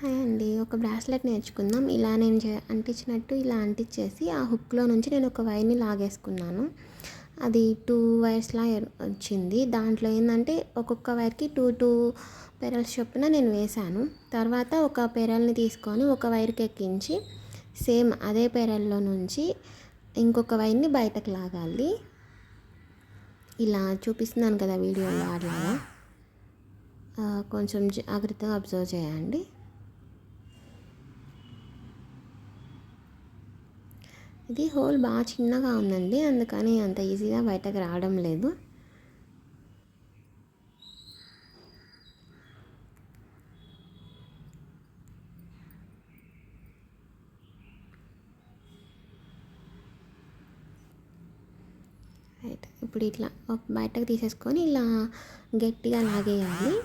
Hi అండి. ఒక bracelet నేర్చుకుందాం. ఇలా నేను అంటించినట్టు ఇలా అంటించేసి ఆ హుక్లో నుంచి నేను ఒక వైర్ని లాగేసుకున్నాను. అది 2 వైర్స్లా వచ్చింది. దాంట్లో ఏంటంటే ఒక్కొక్క వైర్కి 2 పెరల్స్ చొప్పున నేను వేశాను. తర్వాత ఒక పెరల్ని తీసుకొని ఒక వైర్కి ఎక్కించి సేమ్ అదే పెరల్లో నుంచి ఇంకొక వైర్ని బయటకు లాగాలి. ఇలా చూపిస్తున్నాను కదా వీడియోలో అట్లాగా. కొంచెం జాగ్రత్తగా అబ్జర్వ్ చేయండి. ఇది హోల్ బాగా చిన్నగా ఉందండి, అందుకని అంత ఈజీగా బయటకు రావడం లేదు. రైట్, ఇప్పుడు ఇట్లా బయటకు తీసేసుకొని ఇలా గట్టిగా లాగేయాలి.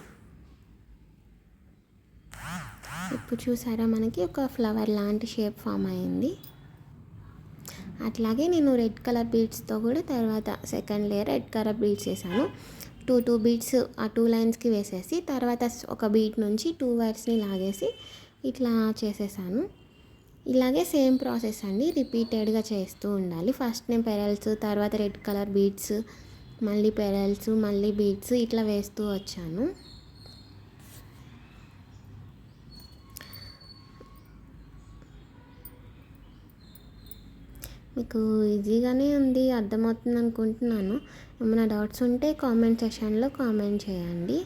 ఇప్పుడు చూసారా, మనకి ఒక ఫ్లవర్ లాంటి షేప్ ఫామ్ అయింది. అట్లాగే నేను రెడ్ కలర్ బీడ్స్తో కూడా తర్వాత second layer red colour beads వేసాను. 2 బీడ్స్ ఆ 2 లైన్స్కి వేసేసి తర్వాత ఒక బీడ్ నుంచి 2 వైర్స్ని లాగేసి ఇట్లా చేసేసాను. ఇలాగే సేమ్ ప్రాసెస్ అండి, రిపీటెడ్గా చేస్తూ ఉండాలి. ఫస్ట్ నేను పెరల్స్, తర్వాత రెడ్ కలర్ బీడ్స్, మళ్ళీ పెరల్స్, మళ్ళీ బీడ్స్ ఇట్లా వేస్తూ వచ్చాను. మీకు ఈజీగానే ఉంది, అర్థమవుతుంది అనుకుంటున్నాను. ఏమైనా డౌట్స్ ఉంటే కామెంట్ సెక్షన్లో కామెంట్ చేయండి.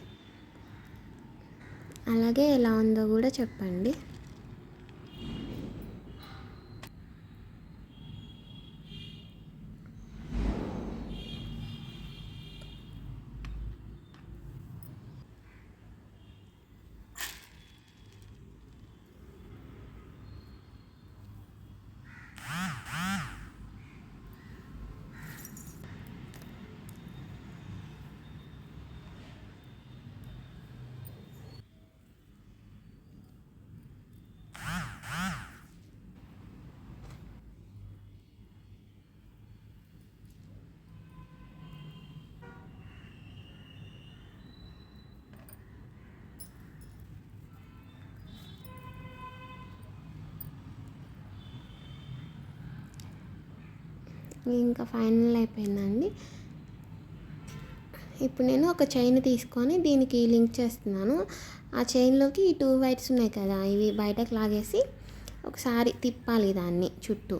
అలాగే ఎలా ఉందో కూడా చెప్పండి. ఇంకా ఫైనల్ అయిపోయిందండి. ఇప్పుడు నేను ఒక చైన్ తీసుకొని దీనికి లింక్ చేస్తున్నాను. ఆ చైన్లోకి ఈ 2 వైర్స్ ఉన్నాయి కదా, ఇవి బయటకు లాగేసి ఒకసారి తిప్పాలి దాన్ని చుట్టూ.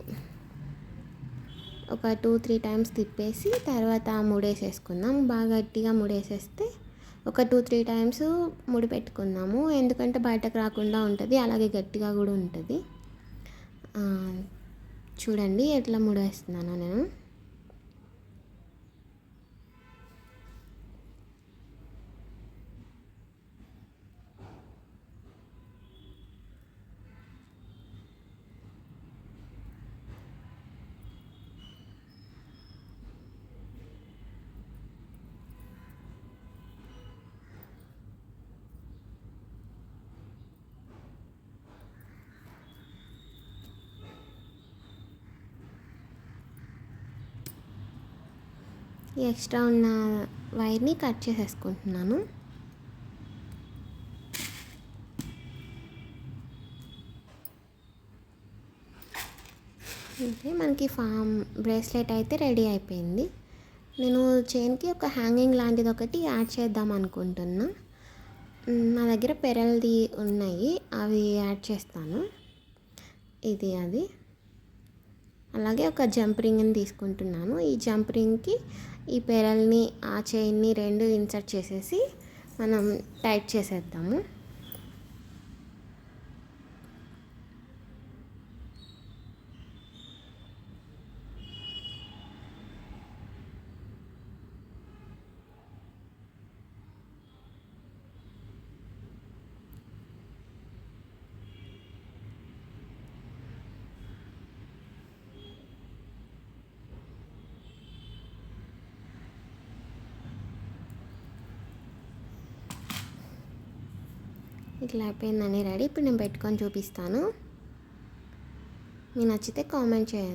ఒక 2-3 టైమ్స్ తిప్పేసి తర్వాత ముడేసేసుకుందాం. బాగా గట్టిగా ముడేసేస్తే ఒక 2-3 టైమ్స్ ముడి పెట్టుకుందాము, ఎందుకంటే బయటకు రాకుండా ఉంటుంది, అలాగే గట్టిగా కూడా ఉంటుంది. చూడండి ఎట్లా ముడేస్తున్నాను నేను. ఈ ఎక్స్ట్రా ఉన్న వైర్ని కట్ చేసేసుకుంటున్నాను. అంటే మనకి బ్రేస్లెట్ అయితే రెడీ అయిపోయింది. నేను చైన్కి ఒక హ్యాంగింగ్ లాంటిది ఒకటి యాడ్ చేద్దాం అనుకుంటున్నా. నా దగ్గర పెరల్ది ఉన్నాయి, అవి యాడ్ చేస్తాను. ఇది అది. అలాగే ఒక జంప్ రింగ్ని తీసుకుంటున్నాను. ఈ జంప్ రింగ్కి ఈ పెరల్ని ఆ చైన్ని 2 ఇన్సర్ట్ చేసేసి మనం టైట్ చేసేద్దాము. ఇట్లా అయిపోయిందని రెడీ. ఇప్పుడు నేను పెట్టుకొని చూపిస్తాను. మీకు నచ్చితే కామెంట్ చేయండి.